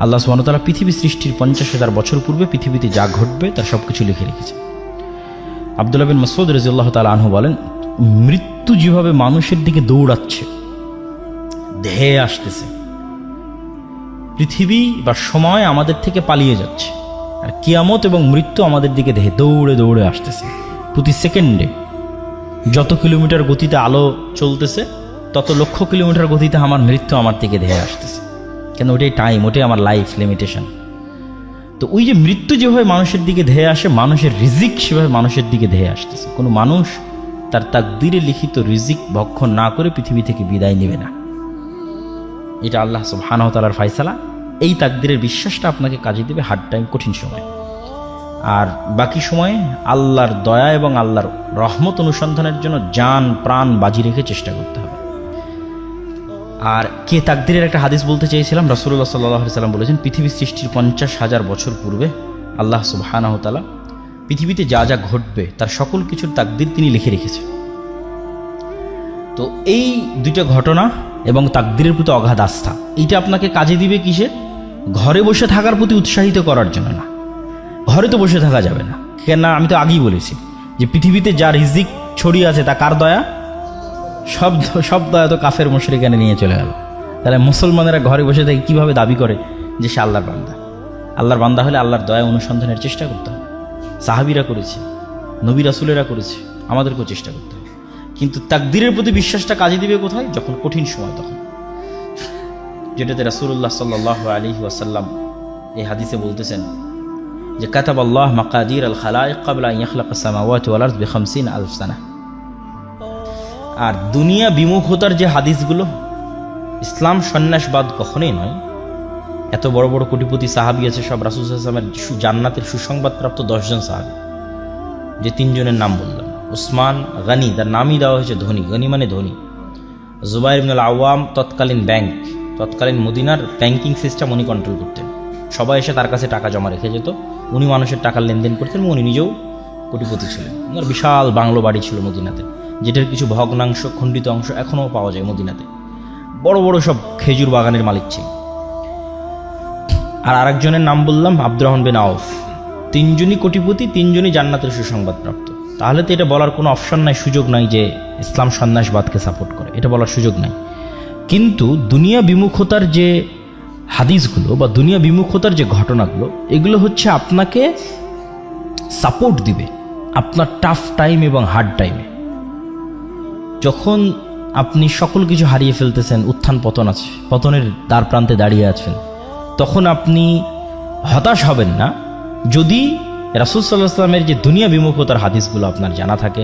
আল্লাহ সুবহানাহু ওয়া তাআলা পৃথিবী সৃষ্টির 50,000 বছর পূর্বে পৃথিবীতে যা ঘটবে তার সব কিছু লিখে রেখেছে। আব্দুল্লাহ বিন মাসউদ রাদিয়াল্লাহু তাআলা আনহু বলেন, মৃত্যু যেভাবে মানুষের দিকে দৌড়াচ্ছে, ধেয়ে আসতেছে, পৃথিবী বা সময় আমাদের থেকে পালিয়ে যাচ্ছে, আর কিয়ামত এবং মৃত্যু আমাদের দিকে দৌড়ে দৌড়ে আসতেছে। প্রতি সেকেন্ডে যত কিলোমিটার গতিতে আলো চলতেছে, তত লক্ষ কিলোমিটার গতিতে আমার মৃত্যু আমার দিকে ধেয়ে আসতেছে। কেন? ওটাই টাইম, ওটাই আমার লাইফ লিমিটেশন। তো ওই যে মৃত্যু যেভাবে মানুষের দিকে ধেয়ে আসে, মানুষের রিজিক সেভাবে মানুষের দিকে ধেয়ে আসতেছে। কোনো মানুষ তার তাকদীরে লিখিত রিজিক ভক্ষণ না করে পৃথিবী থেকে বিদায় নেবে না। এটা আল্লাহ সুবহানাহু ওয়া তাআলার ফয়সালা। এই তাকদীরের বিশ্বাসটা আপনাকে কাজে দেবে হার্ড টাইম, কঠিন সময়। আর বাকি সময়ে আল্লাহর দয়া এবং আল্লাহর রহমত অনুসন্ধানের জন্য জান প্রাণ বাজি রেখে চেষ্টা করতে হবে। আর কে তাকদীরের একটা হাদিস বলতে চেয়েছিলাম, রাসূলুল্লাহ সাল্লাল্লাহু আলাইহি ওয়াসাল্লাম বলেছেন, পৃথিবী সৃষ্টির 50,000 বছর পূর্বে আল্লাহ সুবহানাহু ওয়া তাআলা পৃথিবীতে যা যা ঘটবে তার সকল কিছুর তাকদীর তিনি লিখে রেখেছেন। তো এই দুইটা ঘটনা এবং তাকদীরের প্রতি অগাধ আস্থা, এইটা আপনাকে কাজে দিবে কিসে? ঘরে বসে থাকার প্রতি উৎসাহিত করার জন্য না। ঘরে তো বসে থাকা যাবে না, কেন? আমি তো আগেই বলেছি যে পৃথিবীতে যা রিজিক ছড়িয়ে আছে তা কার দয়া? সব দয়া তো কাফের মুশরিকানে নিয়ে চলে গেল। তাহলে মুসলমানেরা ঘরে বসে থেকে কীভাবে দাবি করে যে সে আল্লাহর বান্দা? আল্লাহর বান্দা হলে আল্লাহর দয়া অনুসন্ধানের চেষ্টা করতে হবে। সাহাবীরা করেছে, নবী রাসূলেরা করেছে, আমাদেরকেও চেষ্টা করতে হবে। কিন্তু তাকদীরের প্রতি বিশ্বাসটা কাজে দিবে কোথায়? যখন কঠিন সময়, তখন। যেটাতে রাসূলুল্লাহ সাল্লাল্লাহু আলাইহি ওয়াসাল্লাম এই হাদিসে বলতেছেন যে কাতাবাল্লাহ মাকাদির আল খালাইক ক্বাবলা আন ইয়াখলাকাস সামাওয়াতি ওয়াল আরদ বি50,000 সানা। আর দুনিয়া বিমুখতার যে হাদিসগুলো, ইসলাম সন্ন্যাসবাদ কখনোই নয়। এত বড় বড় কোটিপতি সাহাবী আছে, সব রাসূল সাল্লাল্লাহু আলাইহি ওয়াসাল্লামের জান্নাতের সুসংবাদপ্রাপ্ত 10 জন সাহাবী, যে 3 জনের নাম বললাম। উসমান গনি, তার নামই দেওয়া হয়েছে ধনী, গনি মানে ধনী। জুবাইর ইবনুল আওয়াম, তৎকালীন মদিনার ব্যাংকিং সিস্টেম উনি কন্ট্রোল করতেন। সবাই এসে তার কাছে টাকা জমা রেখে যেত, উনি মানুষের টাকার লেনদেন করতেন, উনি নিজেও কোটিপতি ছিলেন। ওনার বিশাল বাংলো বাড়ি ছিল মদিনাতে, যেটার কিছু ভগ্নাংশ, খণ্ডিত অংশ এখনও পাওয়া যায় মদিনাতে। বড় বড় সব খেজুর বাগানের মালিক ছিল। আর আরেকজনের নাম বললাম আব্দুর রহমান বিন আউফ। 3 জনই কোটিপতি, 3 জনই জান্নাতের সুসংবাদপ্রাপ্ত। তাহলে তো এটা বলার কোনো অপশন নাই, সুযোগ নাই যে ইসলাম সন্ন্যাসবাদকে সাপোর্ট করে, এটা বলার সুযোগ নাই। কিন্তু দুনিয়া বিমুখতার যে হাদিসগুলো বা দুনিয়া বিমুখতার যে ঘটনাগুলো, এগুলো হচ্ছে আপনাকে সাপোর্ট দিবে আপনার টাফ টাইম এবং হার্ড টাইমে। যখন আপনি সকল কিছু হারিয়ে ফেলতেছেন, উত্থান পতন আছে, পতনের দ্বার প্রান্তে দাঁড়িয়ে আছেন, তখন আপনি হতাশ হবেন না যদি রাসূল সাল্লাল্লাহু আলাইহি ওয়াসাল্লামের যে দুনিয়া বিমুখতার হাদিসগুলো আপনার জানা থাকে,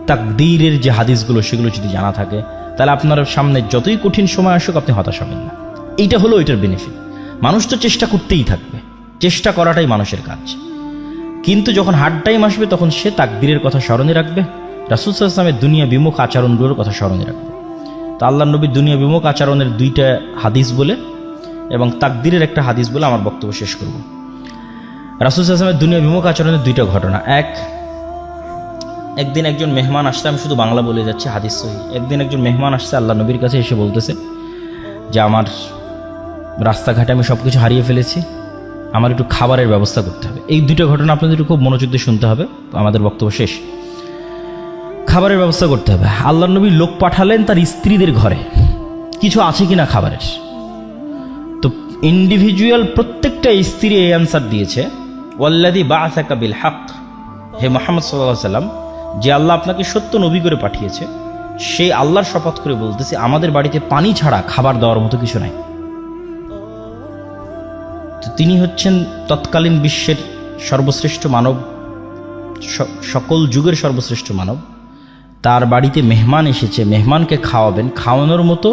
তাকদীরের যে হাদিসগুলো সেগুলো যদি জানা থাকে, তাহলে আপনার সামনে যতই কঠিন সময় আসুক আপনি হতাশ হবেন না। এইটা হলো এটার বেনিফিট। মানুষ তো চেষ্টা করতেই থাকবে, চেষ্টা করাটাই মানুষের কাজ। কিন্তু যখন হার্ড টাইম আসবে তখন সে তাকদীরের কথা স্মরণে রাখবে, রাসূল সাল্লাল্লাহু আলাইহি ওয়াসাল্লামের দুনিয়া বিমুখ আচরণগুলোর কথা স্মরণে রাখবে। তো আল্লাহর নবীর দুনিয়া বিমুখ আচরণের 2টা হাদিস বলে এবং তাকদীরের একটা হাদিস বলে আমার বক্তব্য শেষ করব। রাসূল সাল্লাল্লাহু আলাইহি ওয়াসাল্লামের দুনিয়া বিমুখ আচরণের 2টা ঘটনা। একদিন একজন মেহমান আসছে, আমি শুধু বাংলা বলে যাচ্ছি, হাদিস সহিহ। একদিন একজন মেহমান আসছে আল্লাহ নবীর কাছে, এসে বলতেছে যে আমার রাস্তাঘাটে আমি সব কিছু হারিয়ে ফেলেছি, আমার একটু খাবারের ব্যবস্থা করতে হবে। এই 2টা ঘটনা আপনাদের খুব মনোযোগ দিয়ে শুনতে হবে, আমাদের বক্তব্য শেষ। খাবারের ব্যবস্থা করতে হবে। আল্লাহ নবী লোক পাঠালেন তার স্ত্রীদের ঘরে, কিছু আছে কিনা খাবারের। তো ইন্ডিভিজুয়াল প্রত্যেকটা স্ত্রী এই অ্যান্সার দিয়েছে, ওয়াল্লাযী বা'আসাকা বিল হক, হে মুহাম্মদ সাল্লাল্লাহু আলাইহি ওয়াসাল্লাম, যে আল্লাহ আপনাকে সত্য নবী করে পাঠিয়েছে, সেই আল্লাহর শপথ করে বলতেছে আমাদের বাড়িতে পানি ছাড়া খাবার দেওয়ার মতো কিছু নাই। তো তিনি হচ্ছেন তৎকালীন বিশ্বের সর্বশ্রেষ্ঠ মানব, সকল যুগের সর্বশ্রেষ্ঠ মানব। তার বাড়িতে মেহমান এসেছে, মেহমানকে খাওয়াবেন, খাওয়ানোর মতো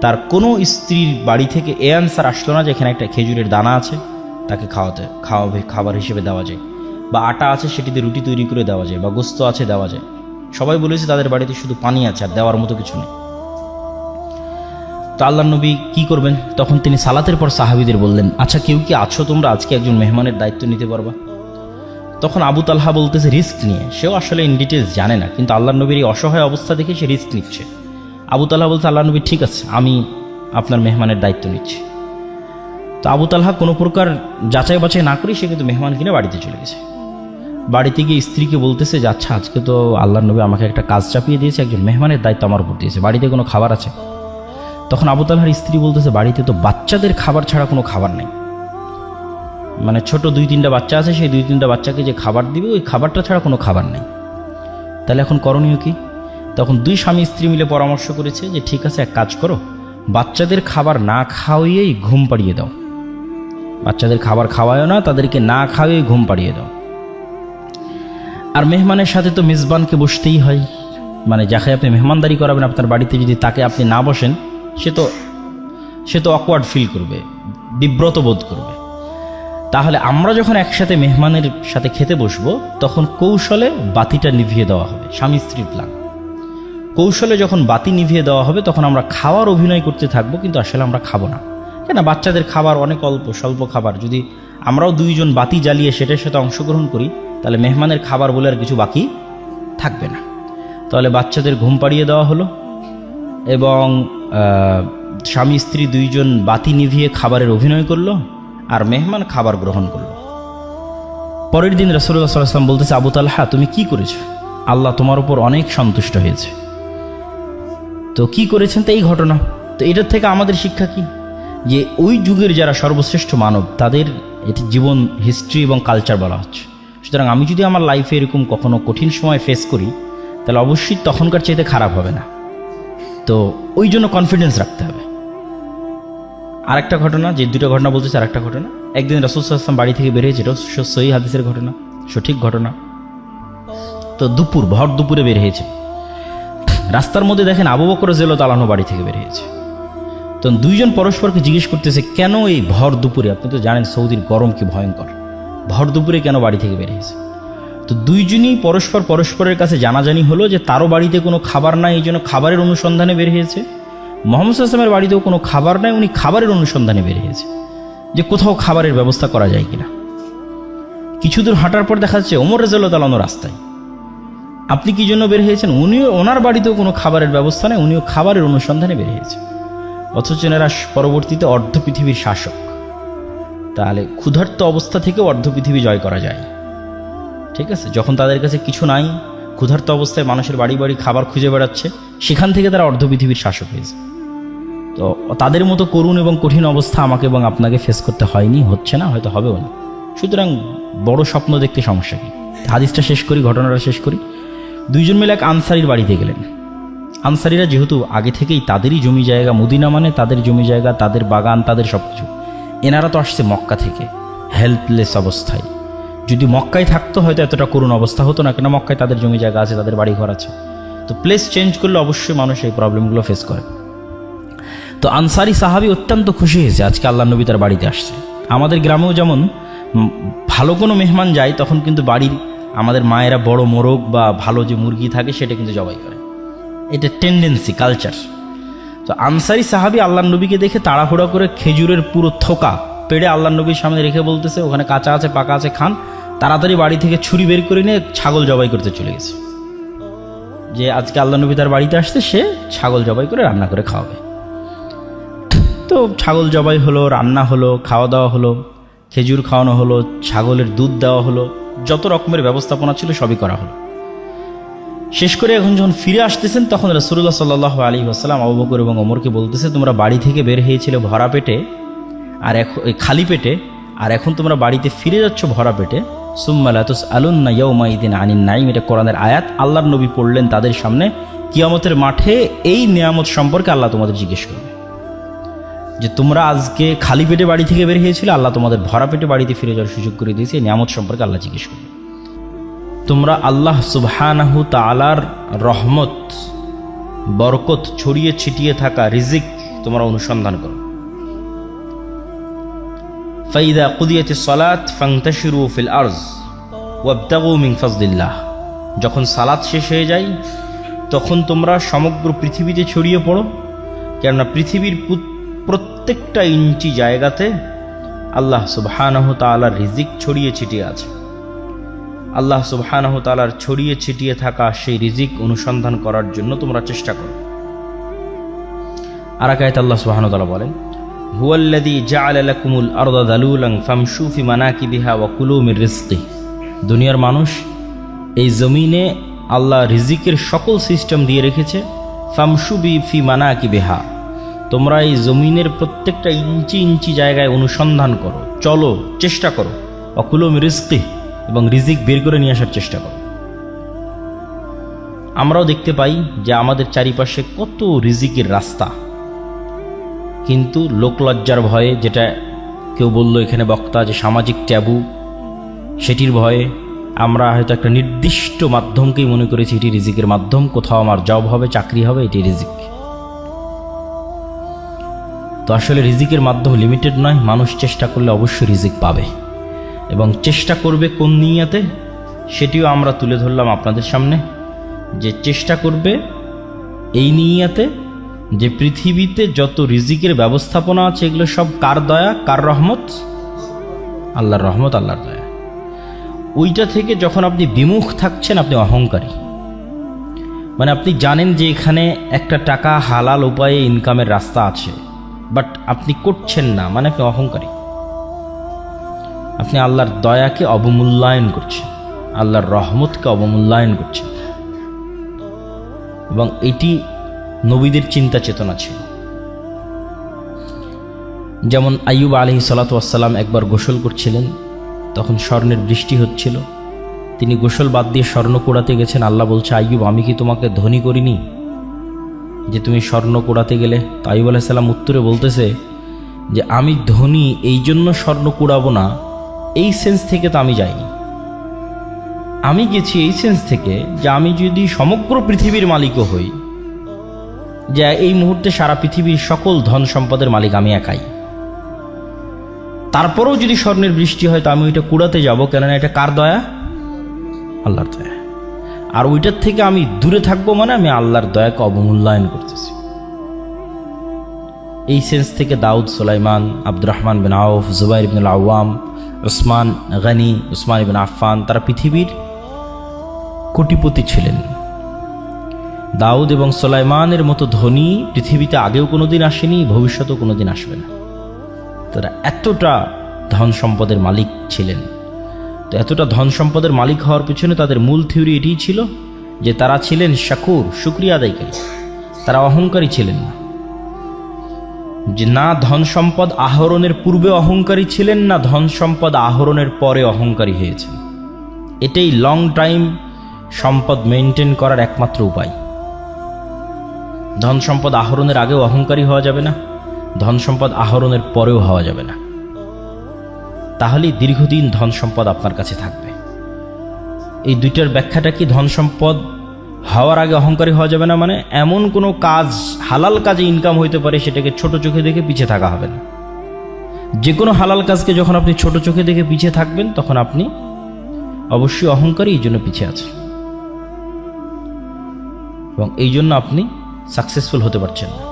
তার কোনো স্ত্রীর বাড়ি থেকে এ আনসার আসলো না যে এখানে একটা খেজুরের দানা আছে, তাকে খাবার হিসেবে দেওয়া যায়, বা আটা আছে সেটিতে রুটি তৈরি করে দেওয়া যায়, বা গোস্ত আছে দেওয়া যায়। সবাই বলেছে তাদের বাড়িতে শুধু পানি আছে, আর দেওয়ার মতো কিছু নেই। তো আল্লাহর নবী কি করবেন? তখন তিনি সালাতের পর সাহাবীদের বললেন, আচ্ছা কেউ কি আছো তোমরা আজকে একজন মেহমানের দায়িত্ব নিতে পারবা? তখন আবু তালহা বলতেছে রিস্ক নিয়ে, সেও আসলে ইন ডিটেলস জানে না, কিন্তু আল্লাহর নবীর এই অসহায় অবস্থা দেখে সে রিস্ক নিচ্ছে। আবু তালহা বলছে, আল্লাহর নবী ঠিক আছে, আমি আপনার মেহমানের দায়িত্ব নিচ্ছি। তো আবু তালহা কোনো প্রকার যাচাই বাছাই না করেই সে কিন্তু মেহমান কিনে বাড়িতে চলে গেছে। বাড়িতে গিয়ে স্ত্রীকে বলতেছে যে আচ্ছা, আজকে তো আল্লাহর নবী আমাকে একটা কাজ চাপিয়ে দিয়েছে, একজন মেহমানের দায়িত্ব আমার উপর দিয়েছে, বাড়িতে কোনো খাবার আছে? তখন আবু তালহার স্ত্রী বলতেছে বাড়িতে তো বাচ্চাদের খাবার ছাড়া কোনো খাবার নেই, মানে ছোট 2-3টা বাচ্চা আছে, সেই 2-3টা বাচ্চাকে যে খাবার দিবে ওই খাবারটা ছাড়া কোনো খাবার নেই। তাহলে এখন করণীয় কি? তখন 2 স্বামী স্ত্রী মিলে পরামর্শ করেছে যে ঠিক আছে, এক কাজ করো, বাচ্চাদের খাবার না খাওয়িয়েই ঘুম পাড়িয়ে দাও। বাচ্চাদের খাবার খাওয়ায়ও না, তাদেরকে না খাওয়িয়েই ঘুম পাড়িয়ে দাও। আর মেহমানের সাথে তো মেজবানকে বসতেই হয়, মানে যাকে আপনি মেহমানদারি করাবেন আপনার বাড়িতে, যদি তাকে আপনি না বসেন সে তো অকওয়ার্ড ফিল করবে, বিব্রত বোধ করবে। তাহলে আমরা যখন একসাথে মেহমানের সাথে খেতে বসবো তখন কৌশলে বাতিটা নিভিয়ে দেওয়া হবে, স্বামী স্ত্রীর প্ল্যান। কৌশলে যখন বাতি নিভিয়ে দেওয়া হবে তখন আমরা খাওয়ার অভিনয় করতে থাকবো, কিন্তু আসলে আমরা খাবো না। কেন? বাচ্চাদের খাবার অনেক স্বল্প খাবার, যদি আমরাও 2 জন বাতি জ্বালিয়ে সেটার সাথে অংশগ্রহণ করি তাহলে মেহমানের খাবার বলে আর কিছু বাকি থাকবে না। তাহলে বাচ্চাদের ঘুম পাড়িয়ে দেওয়া হলো এবং স্বামী স্ত্রী 2 জন বাতি নিভিয়ে খাবারের অভিনয় করলো, আর মেহমান খাবার গ্রহণ করলো। পরের দিন রাসূলুল্লাহ সাল্লাল্লাহু আলাইহি ওয়াসাল্লাম বলতেছে, আবু তালহা তুমি কি করেছো? আল্লাহ তোমার উপর অনেক সন্তুষ্ট হয়েছে। তো কি করেছেন? তো এই ঘটনা। তো এটার থেকে আমাদের শিক্ষা কি? যে ওই যুগের যারা সর্বশ্রেষ্ঠ মানব তাদের এটি জীবন হিস্ট্রি এবং কালচার বলা হচ্ছে। সুতরাং আমি যদি আমার লাইফে এরকম কখনো কঠিন সময় ফেস করি তাহলে অবশ্যই তখনকার চাইতে খারাপ হবে না। তো ওই জন্য কনফিডেন্স রাখতে হবে। আরেকটা ঘটনা, যে 2টা ঘটনা বলতেছে, আরেকটা ঘটনা, একদিন রাসূল সাল্লাল্লাহু আলাইহি ওয়াসাল্লাম বাড়ি থেকে বের হয়েছে, এটা সহিহ হাদিসের ঘটনা, সঠিক ঘটনা। তো ভর দুপুরে বের হয়েছে, রাস্তার মধ্যে দেখেন আবু বকর রাদিয়াল্লাহু তাআলা বাড়ি থেকে বের হয়েছে। তো 2 জন পরস্পরকে জিজ্ঞেস করতেছে কেন এই ভর দুপুরে, আপনি তো জানেন সৌদির গরম কি ভয়ঙ্কর, ভর দুপুরে কেন বাড়ি থেকে বের হয়েছে? তো 2 জনই পরস্পরের কাছে জানাজানি হলো যে তারও বাড়িতে কোনো খাবার নাই, এই জন্য খাবারের অনুসন্ধানে বের হয়েছে। মুহাম্মদ সাল্লাল্লাহু আলাইহি ওয়াসাল্লামের বাড়িতেও কোনো খাবার নাই, উনি খাবারের অনুসন্ধানে বের হয়েছে যে কোথাও খাবারের ব্যবস্থা করা যায় কিনা। কিছু দূর হাঁটার পর দেখা যাচ্ছে ওমর রাদিয়াল্লাহু তাআলা রাস্তায়। আপনি কি জন্য বের হয়েছেন? ওনার বাড়িতেও কোনো খাবারের ব্যবস্থা নেই, উনিও খাবারের অনুসন্ধানে বের হয়েছে। অথচ এনারা পরবর্তীতে অর্ধ পৃথিবীর শাসক। তাহলে ক্ষুধার্ত অবস্থা থেকেও অর্ধ পৃথিবী জয় করা যায়, ঠিক আছে? যখন তাদের কাছে কিছু নাই, ক্ষুধার্ত অবস্থায় মানুষের বাড়ি বাড়ি খাবার খুঁজে বেড়াচ্ছে, সেখান থেকে তারা অর্ধ পৃথিবীর শাসক হয়েছে। তো তাদের মতো করুণ এবং কঠিন অবস্থা আমাকে এবং আপনাকে ফেস করতে হয়নি, হচ্ছে না, হয়তো হবেও না। সুতরাং বড় স্বপ্ন দেখতে সমস্যা কি? হাদিসটা শেষ করি, ঘটনাটা শেষ করি। 2 জন মিলে এক আনসারির বাড়িতে গেলেন। আনসারিরা যেহেতু আগে থেকেই তাদেরই জমি জায়গা, মদিনা মানে তাদের জমি জায়গা, তাদের বাগান, তাদের সব কিছু। এনারা তো আসছে মক্কা থেকে হেল্পলেস অবস্থায়। যদি মক্কায় থাকতো হয়তো এতটা করুণ অবস্থা হতো না, কেন মক্কায় তাদের জমি জায়গা আছে, তাদের বাড়ি ঘর আছে। তো প্লেস চেঞ্জ করলে অবশ্যই মানুষ এই প্রবলেমগুলো ফেস করে। তো আনসারি সাহাবী অত্যন্ত খুশি হয়েছে আজকে আল্লাহ নবী তার বাড়িতে আসছে। আমাদের গ্রামেও যেমন ভালো কোনো মেহমান যায় তখন কিন্তু বাড়ির আমাদের মায়েরা বড় মোরগ বা ভালো যে মুরগি থাকে সেটা কিন্তু জবাই করে, এটা টেন্ডেন্সি, কালচার। তো আনসারি সাহাবী আল্লাহ নবীকে দেখে তাড়াহুড়া করে খেজুরের পুরো থোকা পেড়ে আল্লাহ নবীর সামনে রেখে বলতেছে ওখানে কাঁচা আছে পাকা আছে খান। তাড়াতাড়ি বাড়ি থেকে ছুরি বের করে নিয়ে ছাগল জবাই করতে চলে গেছে, যে আজকে আল্লাহ নবী তার বাড়িতে আসছে, সে ছাগল জবাই করে রান্না করে খাওয়াবে। তো ছাগল জবাই হলো, রান্না হলো, খাওয়া দাওয়া হলো, খেজুর খাওয়ানো হলো, ছাগলের দুধ দেওয়া হলো, যত রকমের ব্যবস্থাপনা ছিল সবই করা হলো। শেষ করে এখন যখন ফিরে আসতেছেন তখন রাসূলুল্লাহ সাল্লাল্লাহু আলাইহি ওয়াসাল্লাম আবু বকর এবং ওমরকে বলতেছে তোমরা বাড়ি থেকে বের হয়েছিলে ভরা পেটে আর এখন খালি পেটে, আর এখন তোমরা বাড়িতে ফিরে যাচ্ছ ভরা পেটে। সুম্মা লা তুসআলুন্না ইয়াওমাইদিন আনিন নাঈম, এটা কোরআনের আয়াত। আল্লাহর নবী পড়লেন তাদের সামনে, কিয়ামতের মাঠে এই নিয়ামত সম্পর্কে আল্লাহ তোমাদের জিজ্ঞেস করবে, যে তোমরা আজকে খালি পেটে বাড়ি থেকে বের হয়েছিলে, আল্লাহ তোমাদের ভরা পেটে বাড়িতে ফিরে যাওয়ার সুযোগ করে দিয়েছে, এই নিয়ামত সম্পর্কে আল্লাহ জিজ্ঞেস করবে। তোমরা আল্লাহ সুবহানাহু তাআলার রহমত বরকত ছড়িয়ে ছিটিয়ে থাকা রিজিক তোমরা অনুসন্ধান করো। ফাইদা কুদিয়াতিস সালাত ফান্তাশিরু ফিল আরজ ওয়াবতাগু মিন ফাজলিল্লাহ, যখন সালাত শেষ হয়ে যায় তখন তোমরা সমগ্র পৃথিবীতে ছড়িয়ে পড়ো, কেননা পৃথিবীর প্রত্যেকটা ইঞ্চি জায়গাতে আল্লাহ সুবহানাহু তাআলার রিজিক ছড়িয়ে ছিটিয়ে আছে। আল্লাহ সুবহানাহু তাআলার ছড়িয়ে ছিটিয়ে থাকা সেই রিজিক অনুসন্ধান করার জন্য তোমরা চেষ্টা করো। আর এক আয়াতে আল্লাহ সুবহানাহু তাআলা বলেন, হুয়াল্লাযী জাআলা লাকুমুল আরদা যালুলান ফামশু ফি মানাকিবিহা ওয়া কুলু মির রিজকিহি। দুনিয়ার মানুষ, এই জমিনে আল্লাহ রিজিকের সকল সিস্টেম দিয়ে রেখেছে। ফামশু ফি মানাকিবিহা, তোমরা এই জমিনের প্রত্যেকটা ইঞ্চি ইঞ্চি জায়গায় অনুসন্ধান করো, চলো, চেষ্টা করো। ওয়া কুলু মির রিজকিহি, এবং রিজিক বের করে নিয়ে আসার চেষ্টা করো। আমরাও দেখতে পাই যে আমাদের চারিপাশে কত রিজিকের রাস্তা, কিন্তু লোকলজ্জার ভয়ে, যেটা কেউ বলল এখানে বক্তা যে সামাজিক ট্যাবু, সেটির ভয়ে আমরা হয়তো একটা নির্দিষ্ট মাধ্যমকেই মনে করেছি এটি রিজিকের মাধ্যম, কোথাও আমার জব হবে, চাকরি হবে, এটি রিজিক। তো আসলে রিজিকের মাধ্যম লিমিটেড নয়, মানুষ চেষ্টা করলে অবশ্যই রিজিক পাবে, এবং চেষ্টা করবে কোন নিয়াতে সেটিও আমরা তুলে ধরলাম আপনাদের সামনে, যে চেষ্টা করবে এই নিয়াতে যে পৃথিবীতে যত রিজিকের ব্যবস্থাপনা আছে এগুলো সব কার দয়া, কার রহমত? আল্লাহর রহমত, আল্লাহর দয়া। ওইটা থেকে যখন আপনি বিমুখ থাকছেন, আপনি অহংকারী। মানে আপনি জানেন যে এখানে একটা টাকা হালাল উপায়ে ইনকামের রাস্তা আছে, বাট আপনি করছেন না, মানে আপনি অহংকারী। আপনি আল্লাহর দয়াকে অবমূল্যায়ন করছেন, আল্লাহর রহমতকে অবমূল্যায়ন করছেন। এবং এটি নবীদের চিন্তা চেতনা ছিল। যেমন আইয়ুব আলাইহিস সালাতু ওয়াস সালাম একবার গোসল করছিলেন, তখন স্বর্ণের বৃষ্টি হচ্ছিল। তিনি গোসল বাদ দিয়ে স্বর্ণ কুড়াতে গেছেন। আল্লাহ বলছে, আইয়ুব, আমি কি তোমাকে ধনী করিনি যে তুমি স্বর্ণ কুড়াতে গেলে? তো আইয়ুব আলাইহিস সালাম উত্তরে বলতেছে যে আমি ধনী এই জন্য স্বর্ণ কুড়াবো না, এই সেন্স থেকে তো আমি যাইনি। আমি গেছি এই সেন্স থেকে যে আমি যদি সমগ্র পৃথিবীর মালিকও হই, যে এই মুহূর্তে সারা পৃথিবীর সকল ধন সম্পদের মালিক আমি একাই, তারপরেও যদি স্বর্ণের বৃষ্টি হয় তো আমি ওইটা কুড়াতে যাব, কেননা এটা কার দয়া? আল্লাহর দয়া। আর ওইটার থেকে আমি দূরে থাকবো, মানে আমি আল্লাহর দয়াকে অবমূল্যায়ন করতেছি। এই সেন্স থেকে দাউদ, সুলাইমান, আব্দুর রহমান বিন আউফ, জুবাইর ইবনুল আওয়াম, উসমান গনি, উসমান ইবনে আফফান, তারা পৃথিবীর কোটিপতি ছিলেন। দাউদ এবং সুলাইমানের মতো ধনী পৃথিবীতে আগেও কোনোদিন আসেনি, ভবিষ্যতেও কোনোদিন আসবে না। তারা এতটা ধন সম্পদের মালিক ছিলেন। তো এতটা ধন সম্পদের মালিক হওয়ার পিছনে তাদের মূল থিওরি এটিই ছিল যে তারা ছিলেন শাকুর, শুকরিয়া আদায়কারী। তারা অহংকারী ছিলেন না, যে না ধন সম্পদ আহরণের পূর্বে অহংকারী ছিলেন, না ধন সম্পদ আহরণের পরে অহংকারী হয়েছেন। এটাই লং টাইম সম্পদ মেনটেন করার একমাত্র উপায়। ধন সম্পদ আহরণের আগেও অহংকারী হওয়া যাবে না, ধন সম্পদ আহরণের পরেও হওয়া যাবে না। তাহলেই দীর্ঘদিন ধন সম্পদ আপনার কাছে থাকবে। এই দুইটার ব্যাখ্যাটা কি? ধন সম্পদ হওয়ার আগে অহংকারী হওয়া যাবে না মানে এমন কোনো কাজ, হালাল কাজে ইনকাম হইতে পারে, সেটাকে ছোট চোখে দেখে পিছিয়ে থাকা হবে না। যে কোনো হালাল কাজকে যখন আপনি ছোট চোখে দেখে পিছিয়ে থাকবেন, তখন আপনি অবশ্যই অহংকারী, এই জন্য পিছিয়ে আছেন, এবং এই জন্য আপনি সাকসেসফুল হতে পারছেন না।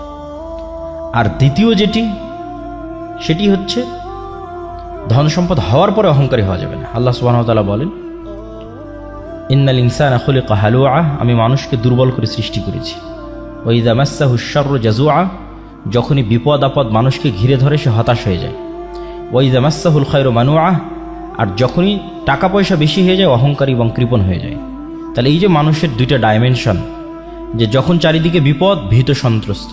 আর দ্বিতীয় যেটি, সেটি হচ্ছে ধন সম্পদ হওয়ার পরে অহংকারী হওয়া যাবে না। আল্লাহ সুবহানাহু ওয়া তাআলা বলেন, ইন্নাল ইনসানা খুলিকা হালুআ, আমি মানুষকে দুর্বল করে সৃষ্টি করেছি। ওয়া ইযা মাসসাহুশ শাররু জাজুআ, যখনই বিপদ আপদ মানুষকে ঘিরে ধরে সে হতাশ হয়ে যায়। ওয়া ইযা মাসসাহুল খায়রু মানুআ, আর যখনই টাকা পয়সা বেশি হয়ে যায় অহংকারী এবং কৃপণ হয়ে যায়। তাহলে এই যে মানুষের দুইটা ডাইমেনশন, যে যখন চারিদিকে বিপদ ভীত সন্ত্রস্ত,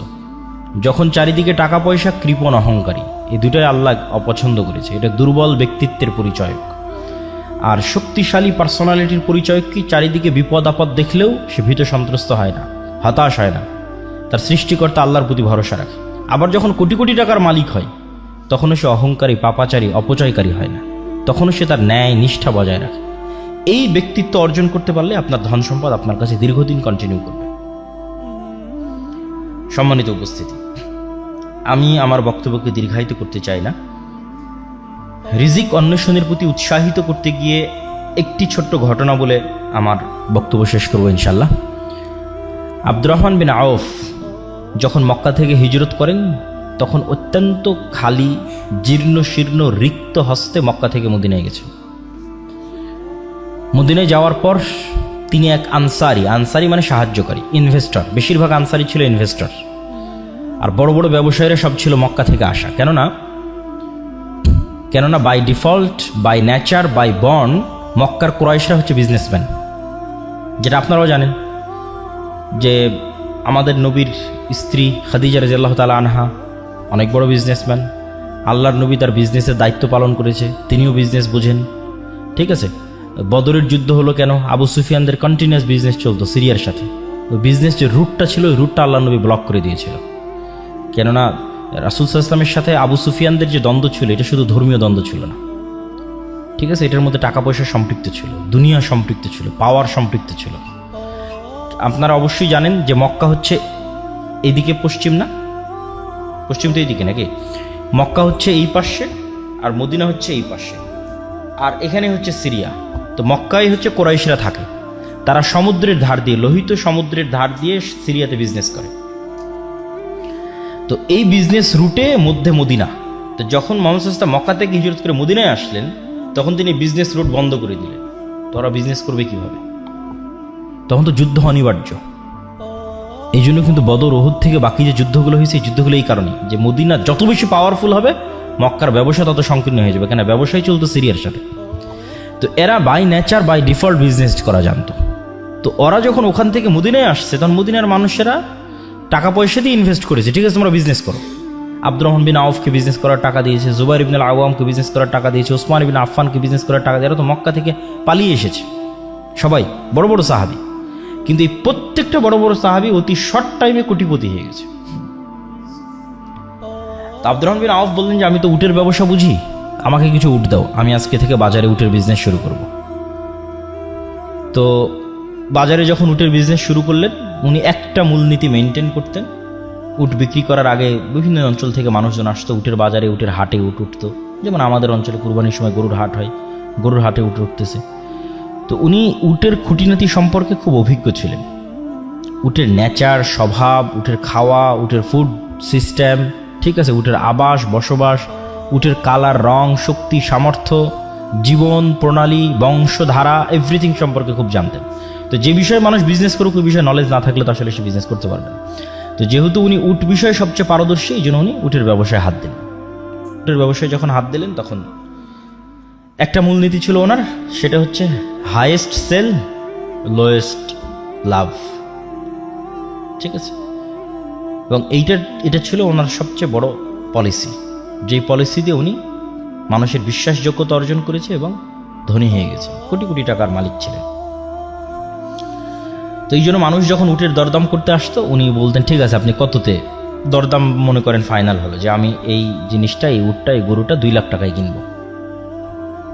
যখন চারিদিকে টাকা পয়সা কৃপণ অহংকারী, এই দুটাই আল্লাহ অপছন্দ করেছে। এটা দুর্বল ব্যক্তিত্বের পরিচয়ক। আর শক্তিশালী পার্সোনালিটির পরিচয় কি? চারিদিকে বিপদ আপদ দেখলেও সে ভীত সন্ত্রস্ত হয় না, হতাশ হয় না, তার সৃষ্টিকর্তা আল্লাহর প্রতি ভরসা রাখে। আবার যখন কোটি কোটি টাকার মালিক হয়, তখনও সে অহংকারী, পাপাচারী, অপচয়কারী হয় না, তখনও সে তার ন্যায় নিষ্ঠা বজায় রাখে। এই ব্যক্তিত্ব অর্জন করতে পারলে আপনার ধন সম্পদ আপনার কাছে দীর্ঘদিন কন্টিনিউ করবে। সম্মানিত উপস্থিতি, আমি আমার বক্তব্যকে দীর্ঘায়িত করতে চাই না। রিজিক অন্বেষণের প্রতি উৎসাহিত করতে গিয়ে একটি ছোট্ট ঘটনা বলে আমার বক্তব্য শেষ করব ইনশাল্লাহ। আব্দুর রহমান বিন আউফ যখন মক্কা থেকে হিজরত করেন, তখন অত্যন্ত খালি, জীর্ণ শীর্ণ, রিক্ত হস্তে মক্কা থেকে মদিনায় গেছেন। মদিনায় যাওয়ার পর তিনি এক আনসারি মানে সাহায্যকারী, ইনভেস্টর, বেশিরভাগ আনসারি ছিল ইনভেস্টর। আর বড় বড় ব্যবসায়ীরা সব ছিল মক্কা থেকে আসা। কেননা by default, by nature, by born মক্কার কুরাইশরা হচ্ছে বিজনেসম্যান, যেটা আপনারাও জানেন যে আমাদের নবীর স্ত্রী খাদিজা রাদিয়াল্লাহু তাআলা আনহা অনেক বড় বিজনেসম্যান। আল্লাহর নবী তার বিজনেসের দায়িত্ব পালন করেছে, তিনিও বিজনেস বোঝেন। ঠিক আছে, বদরের যুদ্ধ হলো কেন? আবু সুফিয়ানদের কন্টিনিউয়াস বিজনেস চলতো সিরিয়ার সাথে। ওই বিজনেস যে রুটটা ছিল, ওই রুটটা আল্লাহর নবী ব্লক করে দিয়েছিল। কেননা রাসূল সাল্লাল্লাহু আলাইহি ওয়াসাল্লামের সাথে আবু সুফিয়ানদের যে দ্বন্দ্ব ছিল, এটা শুধু ধর্মীয় দ্বন্দ্ব ছিল না। ঠিক আছে, এটার মধ্যে টাকা পয়সা সম্পৃক্ত ছিল, দুনিয়া সম্পৃক্ত ছিল, পাওয়ার সম্পৃক্ত ছিল। আপনারা অবশ্যই জানেন যে মক্কা হচ্ছে এইদিকে পশ্চিম, না পশ্চিম তো এইদিকে নাকি? মক্কা হচ্ছে এই পাশে আর মদিনা হচ্ছে এই পাশে, আর এখানে হচ্ছে সিরিয়া। তো মক্কায় হচ্ছে কুরাইশরা থাকে, তারা সমুদ্রের ধার দিয়ে, লোহিত সমুদ্রের ধার দিয়ে সিরিয়াতে বিজনেস করে। তো এই বিজনেস রুটে মধ্যে মদিনা। তো যখন মুহাম্মদ সাল্লাল্লাহু আলাইহি ওয়াসাল্লাম মক্কা থেকে হিজরত করে মদিনায় আসলেন, তখন তিনি বিজনেস রুট বন্ধ করে দিলেন। তো ওরা বিজনেস করবে কিভাবে? তখন তো যুদ্ধ অনিবার্য। এই জন্য কিন্তু বদর, উহুদ থেকে বাকি যে যুদ্ধগুলো হয়েছে, এই যুদ্ধগুলো এই কারণে যে মদিনা যত বেশি পাওয়ারফুল হবে, মক্কার ব্যবসা তত সংকীর্ণ হয়ে যাবে। কেন? ব্যবসায় চলতো সিরিয়ার সাথে। তো এরা by nature, by default business করা জানতো। তো ওরা যখন ওখান থেকে মদিনায় আসছে, তখন মদিনার মানুষেরা টাকা পয়সা দিয়ে ইনভেস্ট করেছে। ঠিক আছে, তোমরা বিজনেস করো। আব্দুর রহমান বিন আউফকে বিজনেস করার টাকা দিয়েছে, জুবাইর ইবনে আওয়ামকে বিজনেস করার টাকা দিয়েছে, ওসমান ইবনে আফফানকে বিজনেস করার টাকা দিয়ে। এরা তো মক্কা থেকে পালিয়ে এসেছে, সবাই বড় বড় সাহাবী। কিন্তু এই প্রত্যেকটা বড় বড় সাহাবী অতি শর্ট টাইমে কোটিপতি হয়ে গেছে। তো আব্দুর রহমান বিন আউফ বললেন যে আমি তো উটের ব্যবসা বুঝি, আমাকে কিছু উট দাও, আমি আজকে থেকে বাজারে উটের বিজনেস শুরু করব। তো বাজারে যখন উটের বিজনেস শুরু করলেন, উনি একটা মূলনীতি মেনটেন করতেন। উট বিক্রি করার আগে বিভিন্ন অঞ্চল থেকে মানুষজন আসতো, উটের বাজারে, উটের হাটে উট উঠতো। যেমন আমাদের অঞ্চলে কুরবানির সময় গরুর হাট হয়, গরুর হাটে উট উঠতেছে। তো উনি উটের খুঁটিনাটি সম্পর্কে খুব অভিজ্ঞ ছিলেন। উটের নেচার, স্বভাব, উটের খাওয়া, উটের ফুড সিস্টেম, ঠিক আছে, উটের আবাস, বসবাস, উটের কালার, রং, শক্তি, সামর্থ্য, জীবন প্রণালী, বংশধারা, এভরিথিং সম্পর্কে খুব জানতেন। তো যে বিষয়ে মানুষ বিজনেস করুক, ওই বিষয়ে নলেজ না থাকলে তো আসলে সে বিজনেস করতে পারবে না। তো যেহেতু উনি উট বিষয়ে সবচেয়ে পারদর্শী, এই জন্য উনি উটের ব্যবসায় হাত দিলেন। উটের ব্যবসায় যখন হাত দিলেন, তখন একটা মূলনীতি ছিল ওনার, সেটা হচ্ছে হাইয়েস্ট সেল, লোয়েস্ট লাভ। ঠিক আছে, এবং এটা ছিল ওনার সবচেয়ে বড় পলিসি, যেই পলিসি দিয়ে উনি মানুষের বিশ্বাসযোগ্যতা অর্জন করেছে এবং ধনী হয়ে গেছে, কোটি কোটি টাকার মালিক ছিলেন। তো এই জন্য মানুষ যখন উটের দরদাম করতে আসতো, উনি বলতেন ঠিক আছে আপনি কততে দরদাম মনে করেন ফাইনাল হলো, যে আমি এই জিনিসটা, এই উটটা, এই গরুটা 2 লাখ টাকায় কিনবো।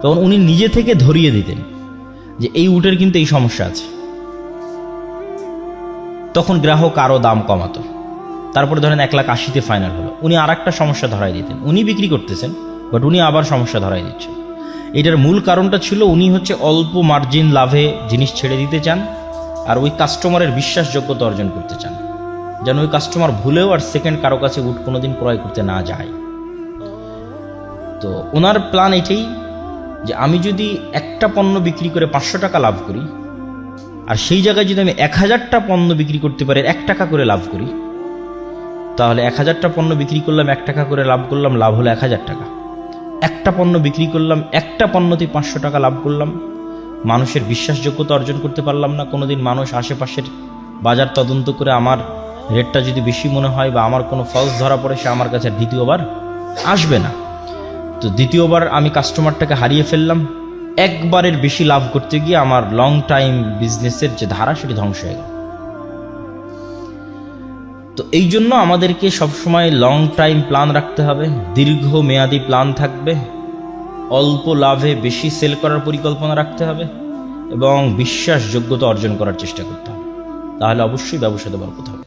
তখন উনি নিজে থেকে ধরিয়ে দিতেন যে এই উটের কিন্তু এই সমস্যা আছে। তখন গ্রাহক আরও দাম কমাতো। তারপরে ধরেন 1,80,000-তে ফাইনাল হলো, উনি আর একটা সমস্যা ধরাই দিতেন। উনি বিক্রি করতেছেন, বাট উনি আবার সমস্যা ধরাই দিচ্ছেন। এটার মূল কারণটা ছিল উনি হচ্ছে অল্প মার্জিন লাভে জিনিস ছেড়ে দিতে চান, আর ওই কাস্টমারের বিশ্বাসযোগ্যতা অর্জন করতে চান, যেন ওই কাস্টমার ভুলেও আর সেকেন্ড কারো কাছে উট কোনোদিন ক্রয় করতে না যায়। তো ওনার প্ল্যান এটাই যে আমি যদি একটা পণ্য বিক্রি করে 500 টাকা লাভ করি, আর সেই জায়গায় যদি আমি 1000টা পণ্য বিক্রি করতে পারি 1 টাকা করে লাভ করি, তাহলে 1000টা পণ্য বিক্রি করলাম, 1 টাকা করে লাভ করলাম, লাভ হলো 1000 টাকা। একটা পণ্য বিক্রি করলাম, একটা পণ্যতে 500 টাকা লাভ করলাম, মানুষের বিশ্বাসযোগ্যতা অর্জন করতে পারলাম না। কোনোদিন মানুষ আশেপাশের বাজার তদন্ত করে আমার রেটটা যদি বেশি মনে হয় বা আমার কোনো ফলস ধরা পড়ে, সে আমার কাছে দ্বিতীয়বার আসবে না। তো দ্বিতীয়বার আমি কাস্টমারটাকে হারিয়ে ফেললাম। একবারের বেশি লাভ করতে গিয়ে আমার লং টাইম বিজনেসের যে ধারা, সেটি ধ্বংস হয়ে গেল। তো এই জন্য আমাদেরকে সবসময় লং টাইম প্ল্যান রাখতে হবে, দীর্ঘমেয়াদী প্ল্যান থাকবে, অল্প লাভে বেশি সেল করার পরিকল্পনা রাখতে হবে এবং বিশ্বাসযোগ্যতা অর্জন করার চেষ্টা করতে হবে। তাহলে অবশ্যই ব্যবসাতে বরকত হবে।